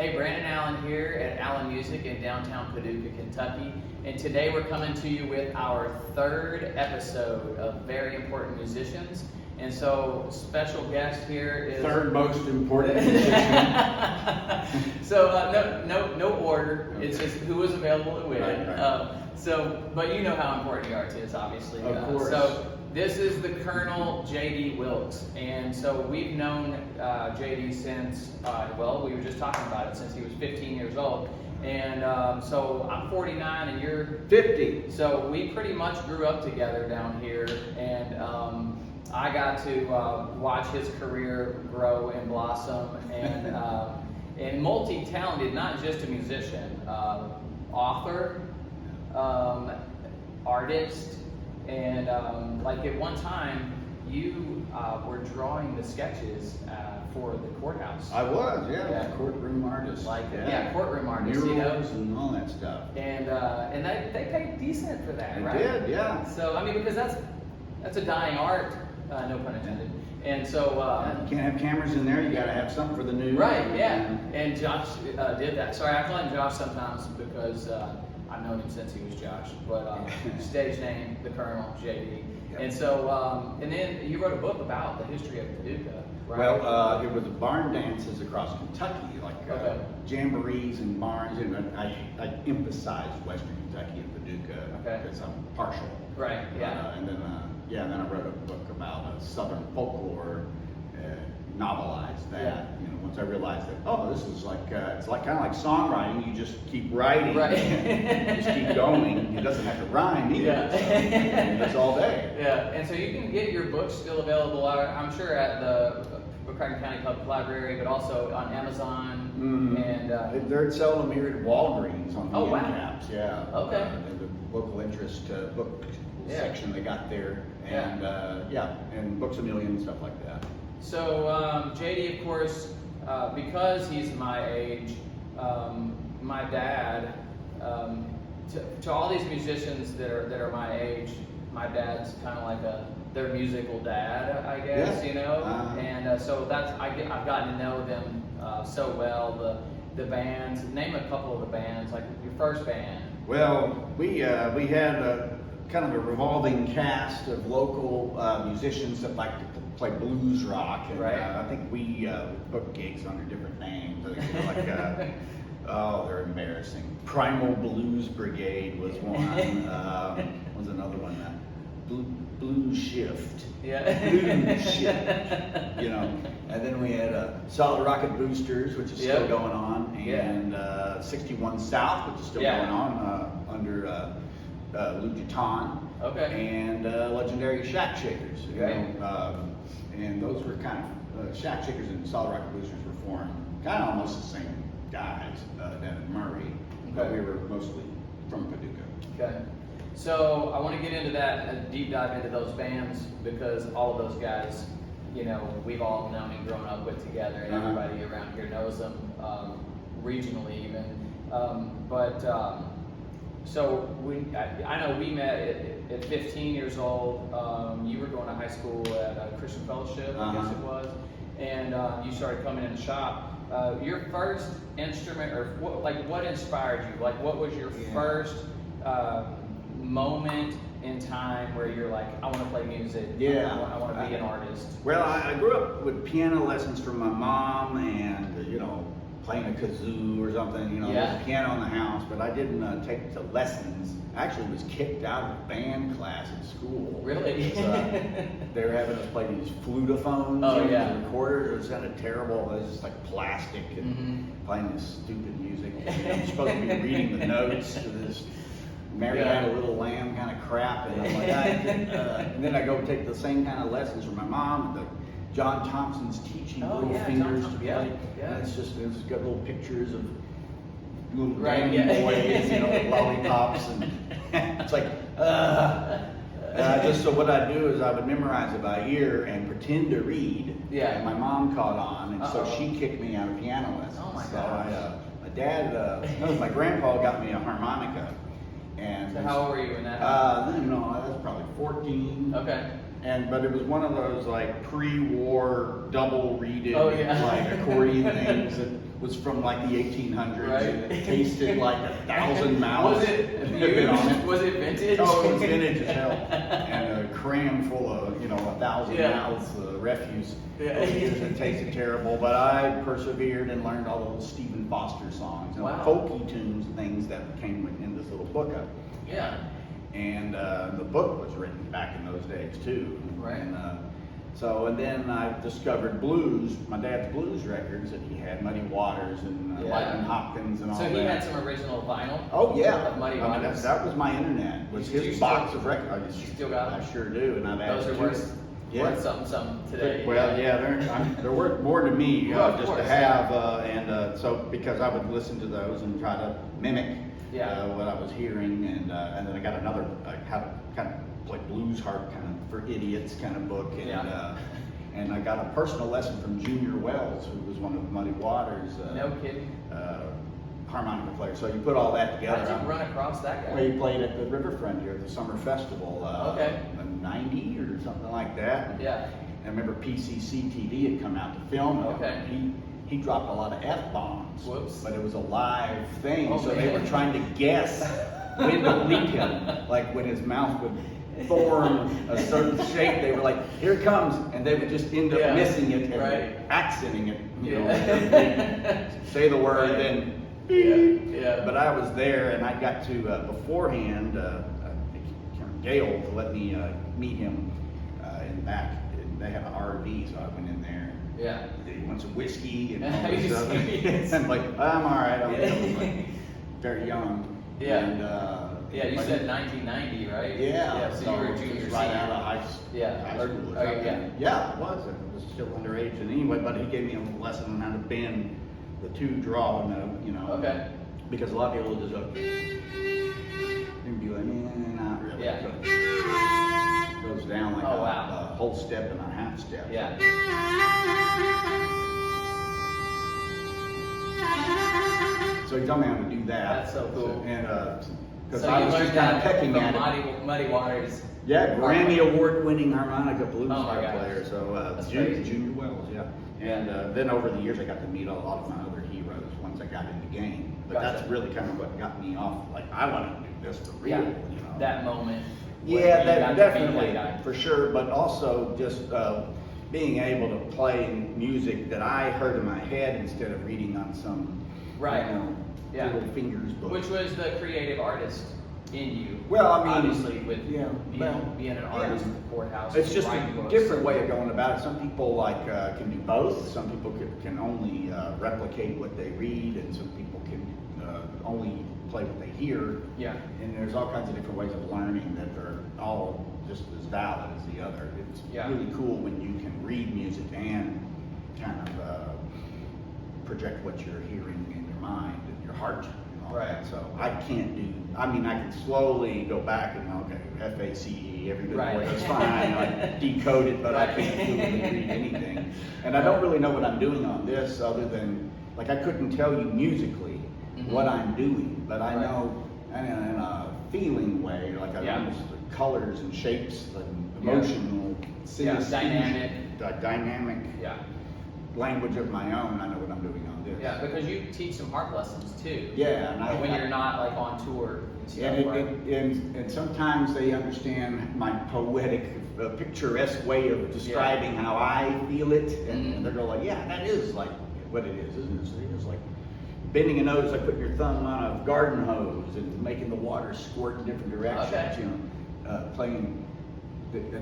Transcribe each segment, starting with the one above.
Hey, Brandon Allen here at Allen Music in downtown Paducah, Kentucky. And today we're coming to you with our third episode of Very Important Musicians. And so, special guest here is... Third most important musician. So, no order. Okay. It's just who was available to win. Right. But you know how important the art is, obviously. Of course. So, this is the Colonel, JD Wilkes. And so, we've known JD since, we were just talking about it, since he was 15 years old. And so I'm 49 and you're 50. So we pretty much grew up together down here, and I got to watch his career grow and blossom, and multi-talented, not just a musician, author, artist, and like at one time you were drawing the sketches for the courthouse. I was, yeah. Courtroom artist. Courtroom artist, murals and all that stuff. And they paid decent for that, right? They did, yeah. So I mean, because that's a dying art, no pun intended. And so you can't have cameras in there. You got to have something for the news. Right, yeah. And Josh did that. Sorry, I call him Josh sometimes because I've known him since he was Josh. But stage name, the Colonel, JD. Yep. And so, and then you wrote a book about the history of Paducah, right? Well, it was barn dances across Kentucky, like jamborees and barns. And I emphasize Western Kentucky and Paducah because I'm partial. Right, yeah. And then I wrote a book about Southern folklore, novelized that. Yeah. You know, once I realized that, this is like it's like kind of like songwriting. You just keep writing, right? You just keep going. It doesn't have to rhyme either. Yeah. So, it's all day. Yeah, and so you can get your books still available. I'm sure at the McCracken County Public Library, but also on Amazon. Mm-hmm. And they're selling them here at Walgreens on the end wow. caps. Yeah. Okay. The local interest book section they got there, and and Books A Million and stuff like that. So JD, of course, because he's my age, my dad, to all these musicians that are my age, my dad's kind of like their musical dad, I guess, you know. And so I've gotten to know them so well. The bands. Name a couple of the bands, like your first band. Well, we had a kind of a revolving cast of local musicians that like to play blues rock, and I think we booked gigs under different names. I think they're embarrassing. Primal Blues Brigade was one. Was another one. Blues Shift. Yeah. Blues Shift. You know. And then we had Solid Rocket Boosters, which is still going on, and 61 South, which is still going on under Lou Giton. Okay. And legendary Shack Shakers. You know, and those were kind of Shack Shakers and Solid Rocket Boosters were formed kind of almost the same guys down in Murray, but we were mostly from Paducah. Okay. So I want to get into that, a deep dive into those bands, because all of those guys, you know, we've all known and grown up with together, and everybody around here knows them, regionally even. So I know we met at 15 years old. You were going to high school at a Christian Fellowship, I guess it was, and you started coming in the shop. Your first instrument, or what inspired you? Like, what was your first moment in time where you're like, I want to play music? I want to be an artist. Well, I grew up with piano lessons from my mom, and playing a kazoo or something, there's a piano in the house, but I didn't take the lessons. I actually was kicked out of band class at school. Really? They were having us play these flutophones and recorders. It was kind of terrible. It was just like plastic and playing this stupid music. I'm supposed to be reading the notes to this Mary Had a Little Lamb kind of crap, and I'm like, and then I go take the same kind of lessons from my mom. John Thompson's teaching little fingers to play. And it's got little pictures of little dandy boys, with lollipops, and it's like, so what I'd do is I would memorize it by ear and pretend to read. Yeah. And my mom caught on, and so she kicked me out of piano lessons. Oh my gosh. So my grandpa got me a harmonica. And so how old were you in that? I was probably 14. Okay. But it was one of those like pre-war double reeded like accordion things that was from like the 1800s, Right. and it tasted like 1,000 mouths. Was it had been on it. Was it vintage? Oh, it was vintage as hell, and a cram full of 1,000 Yeah. mouths refuse. Yeah. Over the years, it tasted terrible, but I persevered and learned all those Stephen Foster songs and Wow. folky tunes, things that came in this little book. Yeah. And the book was written back in those days too. Right. And then I discovered blues, my dad's blues records that he had, Muddy Waters and Yeah. Lightning Hopkins and all So that. he had some original vinyl. Oh yeah, Of Muddy I mean, Waters. that was my internet. Was Do you his still- box of records? you still got them? I sure do, and I've Those added are to worth it. worth something today. Well, yeah, they're worth more to me Well, of just course, to have, so because I would listen to those and try to mimic Yeah. what I was hearing, and then I got another kind of like blues harp kind of for idiots kind of book, and Yeah. and I got a personal lesson from Junior Wells, who was one of Muddy Waters' No kidding. harmonica player. So you put all that How together. did you run across that guy? Well, he played at the Riverfront here at the summer festival. Okay. In '90 or something like that. Yeah. I remember PCC TV had come out to film it. Okay. He dropped a lot of F-bombs. Whoops. But it was a live thing, Oh, so they man. were trying to guess when to bleep him. Like when his mouth would form a certain shape, they were like, "Here it comes," and they would just end up Yeah. missing it and Right. accenting it. Yeah. Say the word, Right. then. Yeah. But I was there, and I got to beforehand. Gail to let me meet him in the back. They had an RV, so I went in there. Yeah. They want some whiskey and all Are you this stuff. serious? I'm like, I'm all right. I'm Yeah. very young. Yeah. And, Yeah, you but- said 1990, right? Yeah. Yeah, so you were a junior, just right senior. out of high school. Yeah. High Or- school. oh, yeah. Yeah, it was. I was still underage, and anyway, but he gave me a lesson on how to bend the two draw note, Okay. Because a lot of people will just go and be like, not really. Yeah. So it goes down like Oh, a wow. whole step and a half step. Yeah. So he taught me how to do that. That's so cool. And because So I you was just learned kind of that pecking from at it. Muddy Waters. Yeah, Grammy Award-winning harmonica blues Oh my harp gosh. player. So That's Junior, crazy. Junior Wells, yeah. And then over the years, I got to meet a lot of my other heroes once I got in the game. But Gotcha. that's really kind of what got me off. Like I want to do this for real. Yeah. That moment. when Yeah, you that got to meet definitely, that guy. for sure. But also just being able to play music that I heard in my head instead of reading on some Right. Yeah. little fingers book. Which was the creative artist in you. Well, I mean, obviously with yeah, well, being an artist in the courthouse. It's just writing a books. different way of going about it. Some people can do both. Some people can only replicate what they read, and some people can only play what they hear. Yeah. And there's all kinds of different ways of learning that are all just as valid as the other. It's Yeah. really cool when you can read music and kind of project what you're hearing in your mind and your heart and all Right. that. So I can't do. I mean, I can slowly go back and okay, FACE, every good Right. boy, that's fine. I decode it, but I can't fluently read anything. And I don't really know what I'm doing on this, other than like I couldn't tell you musically what I'm doing, but I Right. know in a feeling way, like I Yeah. almost the colors and shapes and Yeah. emotional, Yeah, synesthesia, dynamic. the dynamic Yeah. language of my own. I know what I'm doing on this. Yeah, because you teach some harp lessons too. Yeah, and when you're not like on tour and stuff, right? and sometimes they understand my poetic, picturesque way of describing how I feel it, and they're like, yeah, that is like what it is, isn't it? It's like bending a nose, like putting your thumb on a garden hose and making the water squirt in different directions. Okay. Playing,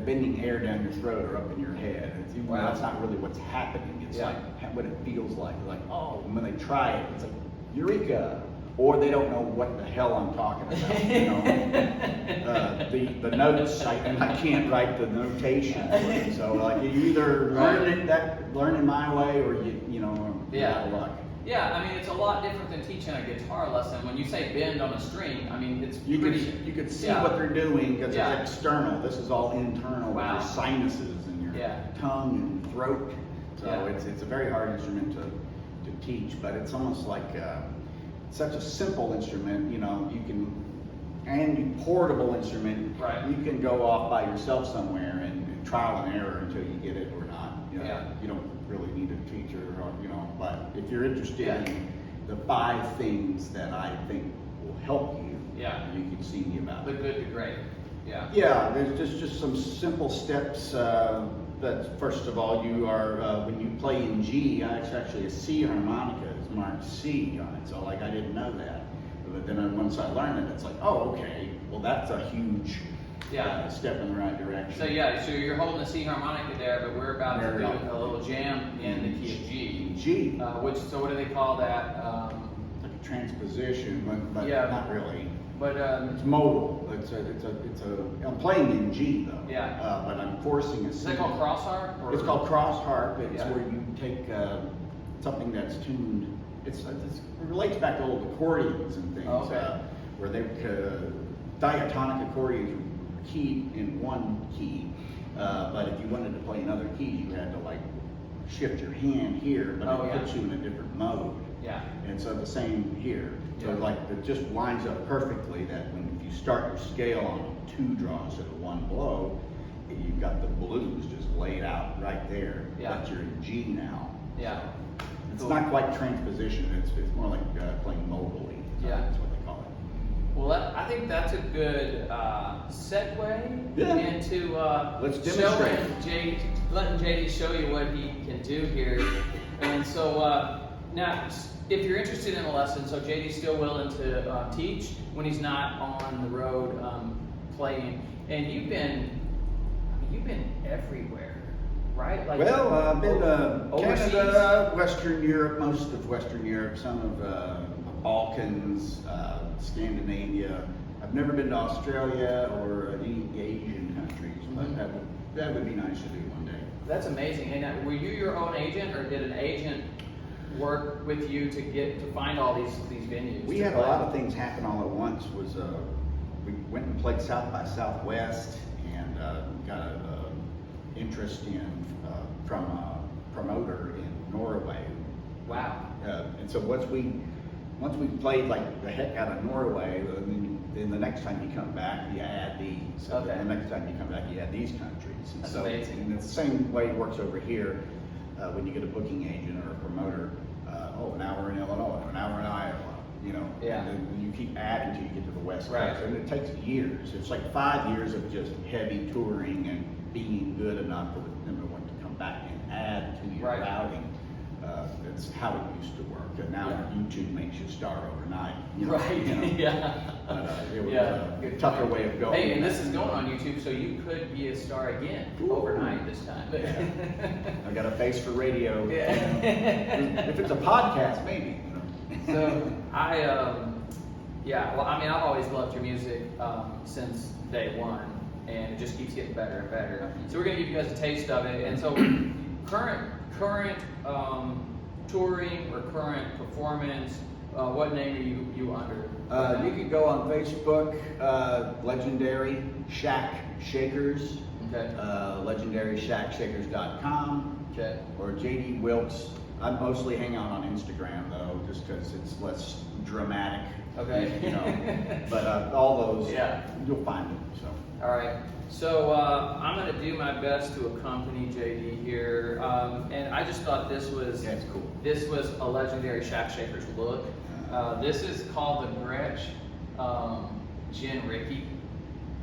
bending air down your throat or up in your head. Even though Wow. that's not really what's happening. It's Yeah. like what it feels like. Like, oh, and when they try it, it's like eureka. Or they don't know what the hell I'm talking about. The notes, I can't write the notation. So like you either learn it my way, or you're out of luck. Yeah, I mean it's a lot different than teaching a guitar lesson. When you say bend on a string, I mean it's You pretty. could see Yeah. what they're doing because Yeah. it's external. This is all internal with Wow. your sinuses and your Yeah. tongue and throat. So Yeah. it's a very hard instrument to teach, but it's almost like such a simple instrument. You can, and portable instrument. Right. You can go off by yourself somewhere and trial and error until you get it or not. You don't really need a teacher, or, but if you're interested Yeah. in the 5 things that I think will help you, Yeah. you can see me about The it. good to great. Yeah. Yeah, there's just some simple steps. That first of all, you are when you play in G, it's actually a C harmonica. It's marked C on it. So like I didn't know that, but then once I learned it, it's like, oh, okay. Well, that's a huge step in the right direction. So so you're holding the C harmonica there, but we're about to do a little jam in the key of G. G. So what do they call that? Like a transposition, but not really. But It's modal. I'm playing in G though. Yeah. But I'm forcing a C. is that called cross harp? It's called cross harp. It's Yeah. where you take something that's tuned. It relates back to old accordions and things, where they diatonic accordions were keyed in one key, but if you wanted to play another key, you had to like shift your hand here, but it puts you in a different mode. Yeah. And so the same here. So like it just lines up perfectly that if you start your scale on 2 draws instead of 1 blow, you've got the blues just laid out right there. Yeah. But you're in G now. Yeah. It's not quite transposition. It's more like playing modally. Yeah. That's what they call it. Well, I think that's a good segue into Let's demonstrate. letting JD show you what he can do here. And so now, if you're interested in a lesson, so JD's still willing to teach when he's not on the road playing. And you've been everywhere, right? Like, Well, I've been overseas? Canada, Western Europe, most of Western Europe, some of the Balkans, Scandinavia. I've never been to Australia or any Asian countries, but that would be nice to do one day. That's amazing. And were you your own agent, or did an agent work with you to find all these venues? We had a lot of things happen all at once. We went and played South by Southwest and got an interest from a promoter in Norway. Wow. And so once we played like the heck out of Norway, then the next time you come back, you add these. So Okay. the next time you come back, you add these countries. And That's so, amazing. And it's the same way it works over here when you get a booking agent or a promoter. Now we're in Illinois, or now we're in Iowa. Yeah. And then you keep adding till you get to the West Right. Coast, and it takes years. It's like 5 years of just heavy touring and being good enough for them to want to come back and add to your Right. routing. That's how it used to work, and now YouTube makes you star overnight. Right. Yeah. But it was a tougher way of going. Hey, and this is going on YouTube, so you could be a star again overnight this time. I got a face for radio. Yeah. If it's a podcast, maybe. So well, I mean, I've always loved your music since day one, and it just keeps getting better and better. So we're gonna give you guys a taste of it. And so, current touring or current performance, what name are you under? You can go on Facebook, Legendary Shack Shakers, Okay. legendaryshackshakers.com, Okay. or JD Wilkes. I mostly hang out on Instagram though, just because it's less dramatic. Okay. But all those, Yeah. you'll find them. So. All right. So I'm going to do my best to accompany JD here, and I just thought this was Yeah, it's cool. This was a legendary Shack Shakers look. This is called the Gretsch Gin Ricky,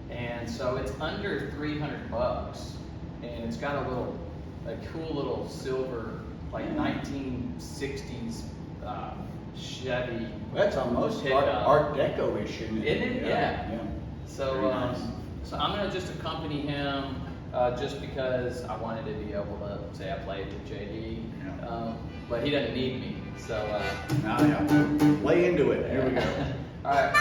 and so it's under $300, and it's got a cool little silver, like 1960s Chevy. That's almost pickup. Art Deco-ish, isn't it? Yeah. So, Very nice. so I'm gonna just accompany him, just because I wanted to be able to say I played with JD, but he doesn't need me. So, Lay into it. Here we go. All right.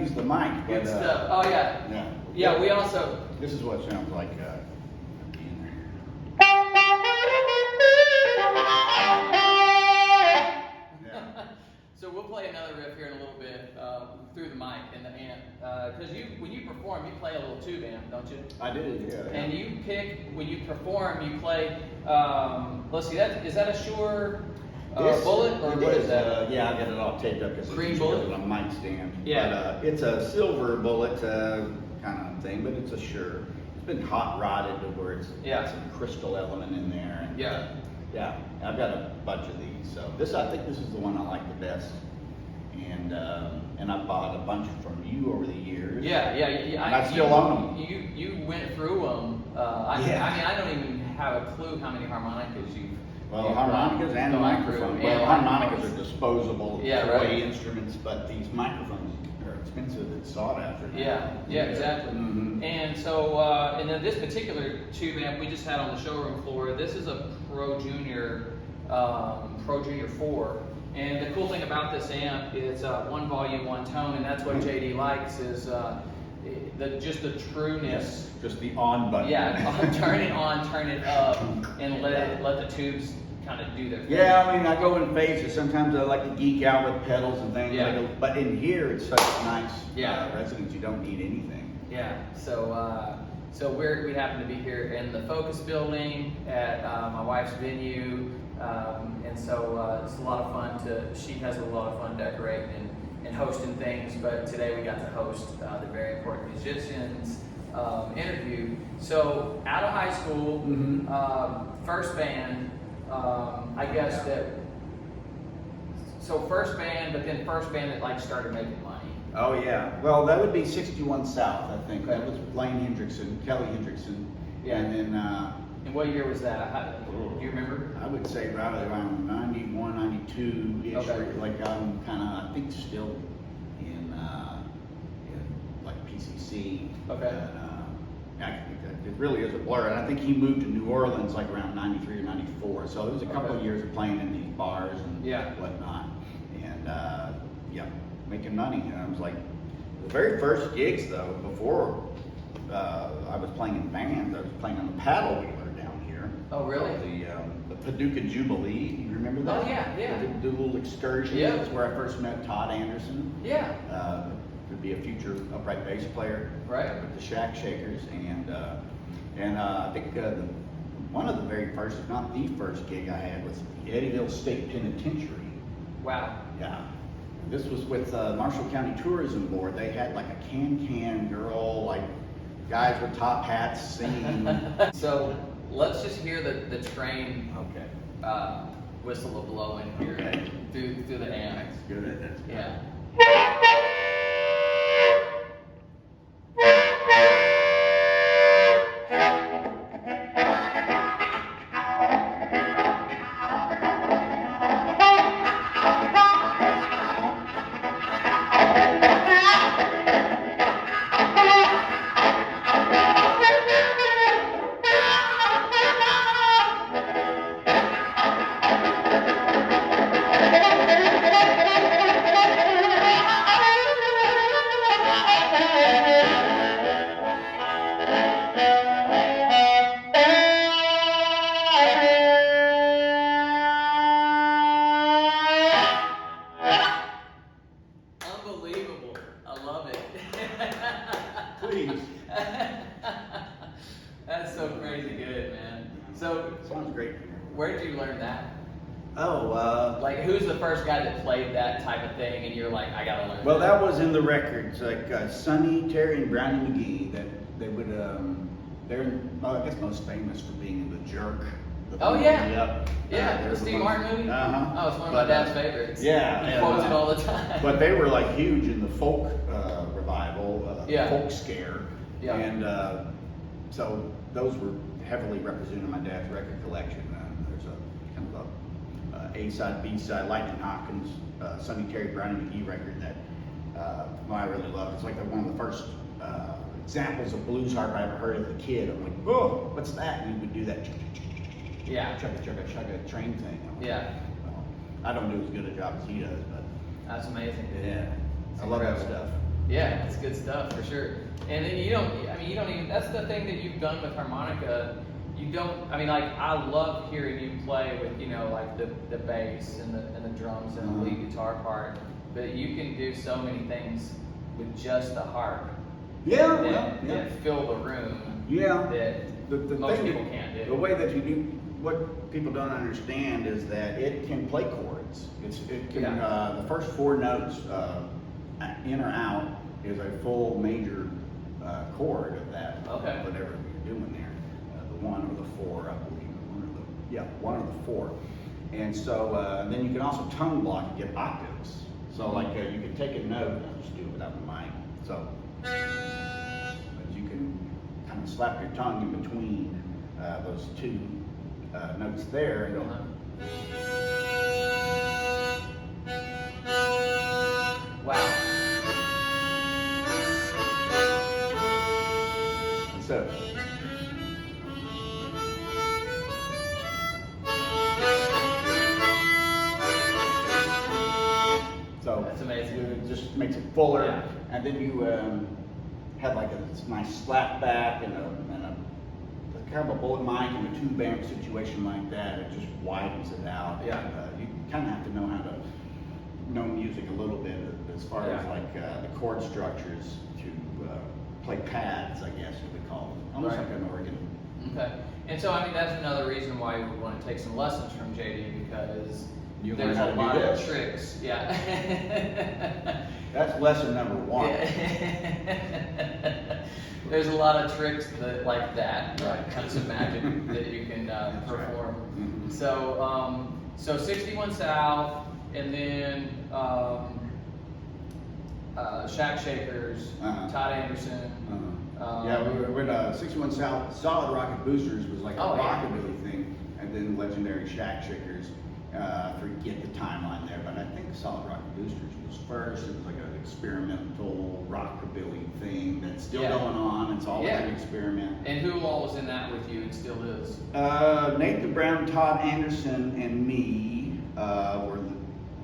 use the mic. Good But, stuff. Oh yeah. Yeah. Yeah, we also. This is what it sounds like. Yeah. So we'll play another riff here in a little bit through the mic and the amp, because when you perform, you play a little tube amp, don't you? I do, yeah. And you pick when you perform, you play. Let's see, is that a Shure bullet or what is that? Yeah, I got it all taped up because Green bullet on a mic stand. Yeah. But, it's a silver bullet kind of thing, but it's a Shure. It's been hot rodded to where it's got some crystal element in there. And, yeah, I've got a bunch of these. So I think this is the one I like the best. And I bought a bunch from you over the years. Yeah. And I still own them. You went through them. I mean, I don't even have a clue how many harmonicas you've. Well, harmonicas and microphones. Well, harmonicas are disposable toy instruments, but these microphones are expensive and sought after. Yeah, exactly. Mm-hmm. And so, and then this particular tube amp we just had on the showroom floor, this is a Pro Junior 4. And the cool thing about this amp is one volume, one tone, and that's what JD likes is just the trueness. Just the on button. Yeah, turn it on, turn it up, and let the tubes kind of do their thing. Yeah, I mean, I go in phases. Sometimes I like to geek out with pedals and things. Yeah. But in here, it's such nice Yeah. residence. You don't need anything. Yeah. So we happen to be here in the Focus building at my wife's venue, and so it's a lot of fun she has a lot of fun decorating and hosting things. But today we got to host the Very Important Musicians interview. So out of high school, first band. I guess so first band, but then first band that like started making money. Oh yeah, well that would be 61 South, I think. That was Blaine Hendrickson, Kelly Hendrickson. Yeah. And then and what year was that? Do you remember? I would say right around 91, 92 ish. Okay. Like I'm kind of, I think, still in like PCC. Okay. It really is a blur. And I think he moved to New Orleans like around 93 or 94. So it was a couple of years of playing in these bars and whatnot. And making money. And I was like, the very first gigs though, before I was playing in bands, I was playing on the paddle wheeler down here. Oh, really? The Paducah Jubilee. You remember that? Oh, yeah. The little excursion. Yeah. That's where I first met Todd Anderson. Yeah. Could be a future upright bass player. Right. With the Shack Shakers. And I think one of the very first, if not the first gig I had was Eddyville State Penitentiary. Wow. Yeah. This was with Marshall County Tourism Board. They had like a can girl, like guys with top hats singing. So let's just hear the train whistle blowing here through the amp. That's good. That's good. Yeah. Unbelievable. I love it. Please. That's so crazy good, man. So Sounds great. where did you learn that? Oh, Like, who's the first guy that played that type of thing, and you're like, I gotta learn. well, that was in the records, like Sonny, Terry, and Brownie McGee. That they would, I guess most famous for being in The Jerk. Oh yeah. Yep. Yeah, the there's Steve one- Martin movie. Uh-huh. Oh, it's one of my dad's favorites. Yeah, He and, quotes it all the time. But they were like huge in the folk revival, folk scare. Yeah. And so those were heavily represented in my dad's record collection. There's a kind of a A-side, B-side, Lightning Hopkins, Sonny Terry, Brownie McGee record that I really love. It's like one of the first examples of blues harp I ever heard as a kid. I'm like, oh, what's that? And he would do that chugga train thing. I'm like, Yeah. well, I don't do as good a job as he does, but That's amazing. yeah, It's I love that incredible. stuff. Yeah, it's good stuff for sure. And then you don't even, that's the thing that you've done with harmonica. You don't, I mean, like, I love hearing you play with, you know, like the bass and the drums and the lead guitar part, but you can do so many things with just the harp. Yeah, that fill the room. Yeah. That the most thing people can't do. The way that you do, what people don't understand is that it can play chords. It can, the first 4 notes, in or out, is a full major chord of that, whatever you're doing there. The 1 or the 4, I believe. 1 or the 4. And so then you can also tone block and get octaves. So like you can take a note, I'll just do it without the mic. So you can kind of slap your tongue in between those 2 notes there and go. Wow. So. So that's amazing. It just makes it fuller, Yeah. and then you have like a nice slap back and a kind of a bullet mic in a tube amp situation like that. It just widens it out. Yeah. You kind of have to know how to know music a little bit as far as like the chord structures to play pads, I guess you would call them, almost like an organ. Okay. And so, I mean, that's another reason why you would want to take some lessons from JD, because You there's learn a how lot to do of this. tricks. Yeah. That's lesson number 1. Yeah. There's a lot of tricks that, like that, kinds of magic that you can perform. Mm-hmm. So, so 61 South, and then Shack Shakers, Todd Anderson. Yeah, we were with 61 South. Solid Rocket Boosters was like a rockabilly thing, and then legendary Shack Shakers. Forget the timeline there, but I think Solid Rocket Boosters was first. It was like an experimental rockabilly thing that's still going on. It's always an experiment. And who all was in that with you and still is? Nathan Brown, Todd Anderson, and me were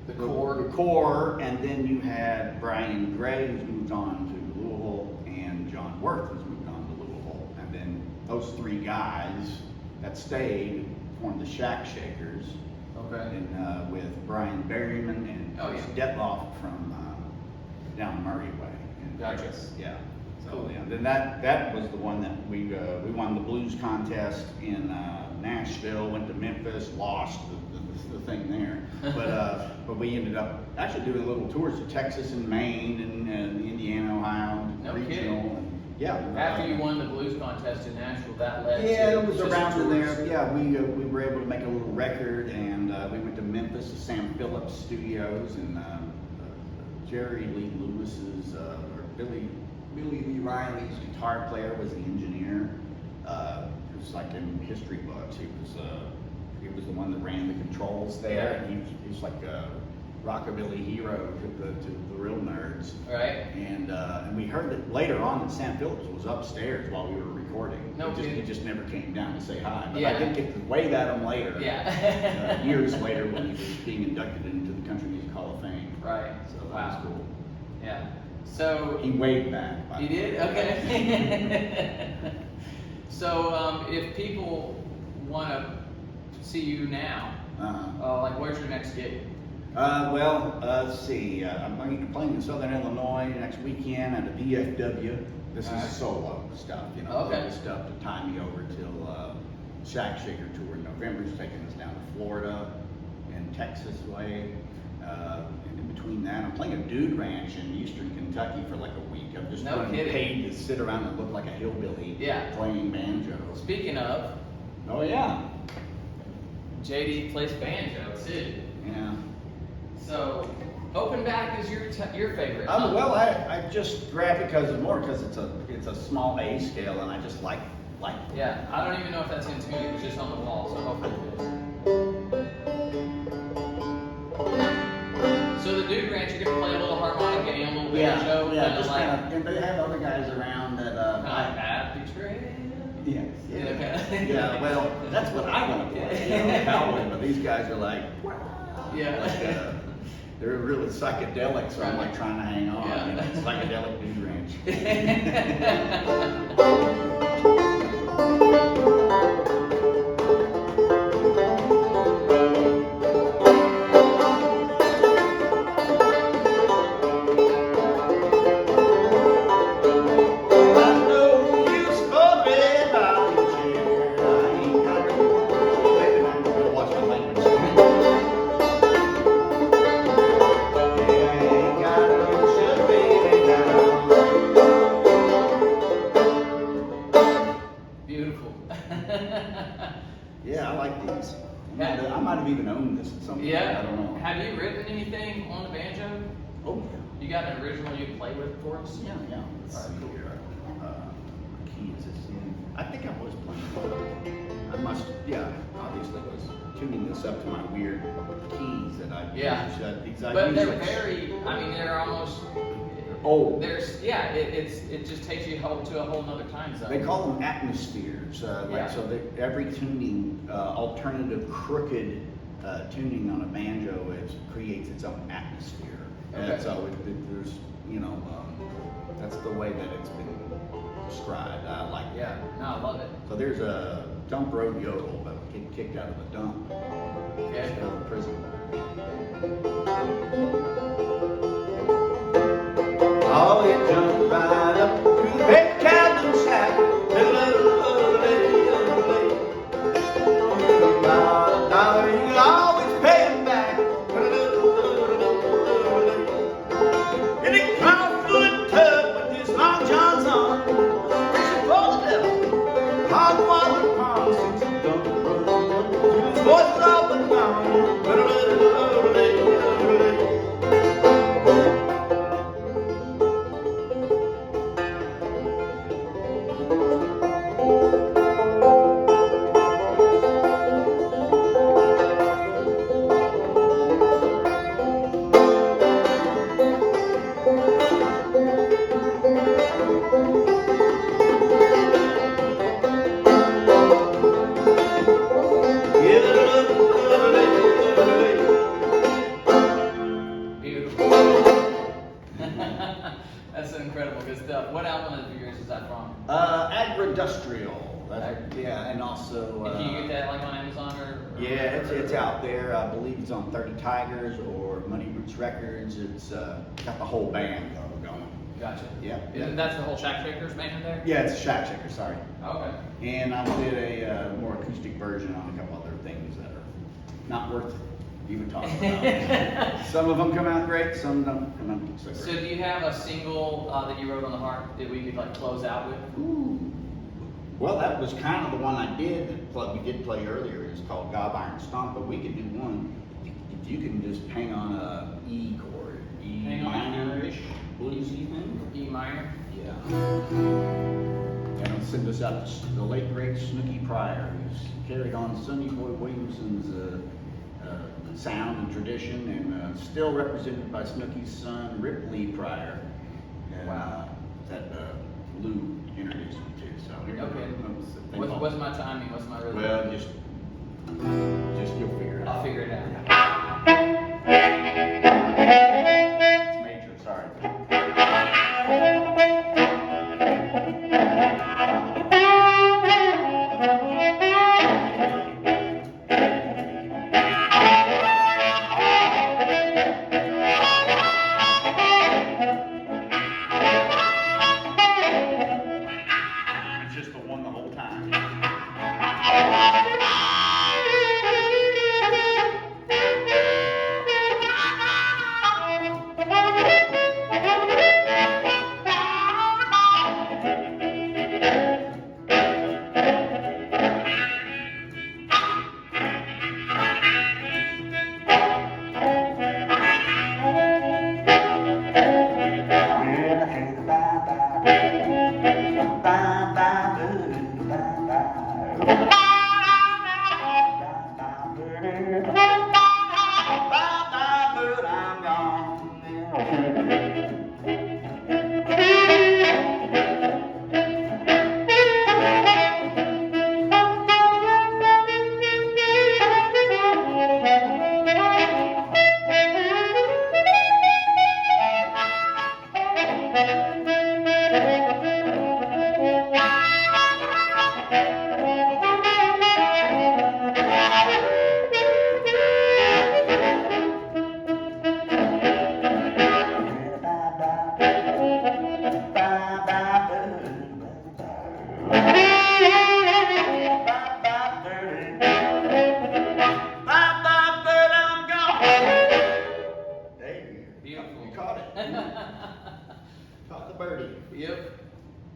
the core. The core, and then you had Brian Gray, who's moved on to Louisville, and John Worth, who's moved on to Louisville. And then those 3 guys that stayed formed the Shack Shakers. Okay. And with Brian Berryman and Chris Detloff from down Murray Way. Gotcha. Yeah. So then that was the one that we won the blues contest in Nashville, went to Memphis, lost the thing there. But we ended up actually doing little tours to Texas and Maine and Indiana, Ohio, regional. Yeah. After you won the blues contest in Nashville, that led to it was around in tours. there. Yeah, we were able to make a little record, and we went to Memphis to Sam Phillips Studios, and Jerry Lee Lewis's or Billy Lee Riley's guitar player was the engineer. It was like in history books. He was the one that ran the controls there, and he was like a rockabilly hero to the real nerds. Right. And we heard that later on that Sam Phillips was upstairs while we were recording. He just never came down to say hi. But I did get to wave at him later. Yeah. Years later when he was being inducted into the Country Music Hall of Fame. Right. So that was cool. Yeah. So he waved back. He did? Okay. So if people want to see you now, like where's your next gig? Let's see. I'm playing in Southern Illinois next weekend at a VFW. This is solo stuff, this stuff to tie me over till Shack Shaker tour in November. Is taking us down to Florida and Texas way. And in between that, I'm playing a dude ranch in Eastern Kentucky for like a week. I'm just paid to sit around and look like a hillbilly playing banjo. Speaking of, oh yeah, JD plays banjo too. Yeah. So, open back is your favorite. Well, I just grabbed it because it's a small A scale, and I just like it. Yeah, I don't even know if that's in tune. It was just on the wall, so hopefully it is. So the dude ranch, you're gonna play a little harmonica and a little banjo. And they have other guys around that Happy Trail. Yeah. Well, that's what I want to play. Cowboy, but these guys are like, wow. they're really psychedelic, so I'm like trying to hang on. Yeah. You know, psychedelic dude ranch. Beautiful. Yeah, I like these. I might have even owned this at some point. Yeah. I don't know. Have you written anything on the banjo? Oh, You got an original you play with for us? yeah. Let's All right, see cool. here. Keys is in. I think I was playing. I must, obviously was tuning this up to my weird keys that I Yeah. use. Because I But use they're like- very, I mean, they're almost, old. there's, yeah, it just takes you to a whole nother time zone. They call them atmospheres. Yeah. So every tuning, alternative crooked tuning on a banjo creates its own atmosphere. Okay. And so there's, that's the way that it's been described. I like that. Yeah, no, I love it. So there's a dump road yodel, but get kicked out of the dump. Okay. Instead of the prison. Oh, it jumped right up to the big cabin shack. $1, you can always pay him back. And he climbed through the tub with his long johns on. Fishing for the devil. Hot water pond since he dumped the road. His voice is all but gone. Beautiful. That's incredible good stuff. What album of yours is that from? Agridustrial. Yeah, and also. And can you get that like on Amazon or Yeah, it's out there. I believe it's on 30 Tigers or Money Roots Records. It's got the whole band going. Gotcha. Yeah. And that's the whole Shack Shakers band there? Yeah, it's a Shack Shaker, sorry. Okay. And I did a more acoustic version on a couple other things that are not worth even talking about. Some of them come out great, some don't come out so So great. do you have a single that you wrote on the harp that we could like close out with? Ooh. Well, that was kind of the one I did. We did play earlier. It's called Gob Iron Stomp, but we could do one. If you can just hang on a E chord, E Hang on. minor-ish, bluesy thing. E minor? Yeah. And I'll send this out to the late great Snooky Pryor, who's carried on Sonny Boy Williamson's sound and tradition, and still represented by Snooky's son Ripley Pryor. And, Wow. That Lou introduced me to. So here we go. Okay. It's a thing What's called- my timing? What's my rhythm? Well, just you'll figure it out. I'll figure it out. It's major. Sorry. It's just the one the whole time.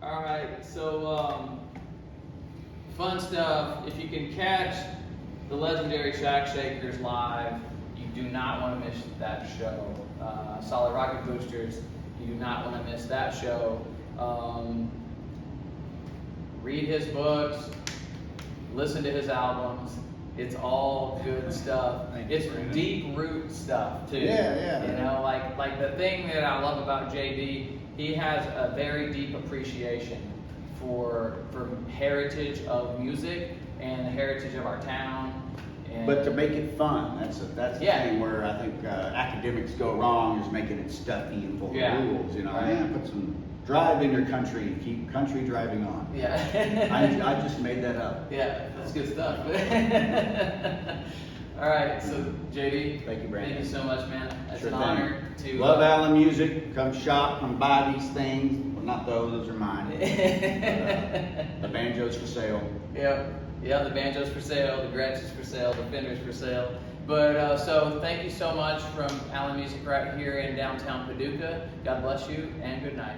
All right, so fun stuff. If you can catch the legendary Shack Shakers live, you do not want to miss that show. Solid Rocket Boosters, you do not want to miss that show. Read his books, listen to his albums. It's all good stuff. It's deep root stuff too. Yeah. You know, like the thing that I love about JD, he has a very deep appreciation for heritage of music and the heritage of our town. And But to make it fun, that's the thing where I think academics go wrong, is making it stuffy and full of rules. You know, right. put some drive in your country, keep country driving on. Yeah. I just made that up. Yeah, that's good stuff. All right, so JD, Thank you, Brandon. Thank you so much, man. It's Sure an honor to love Allen music. Come shop, come buy these things. Well, not those are mine. The banjo's for sale. Yeah, the banjo's for sale, the Gretsch is for sale, the Fender's for sale. But so thank you so much from Allen Music right here in downtown Paducah. God bless you and good night.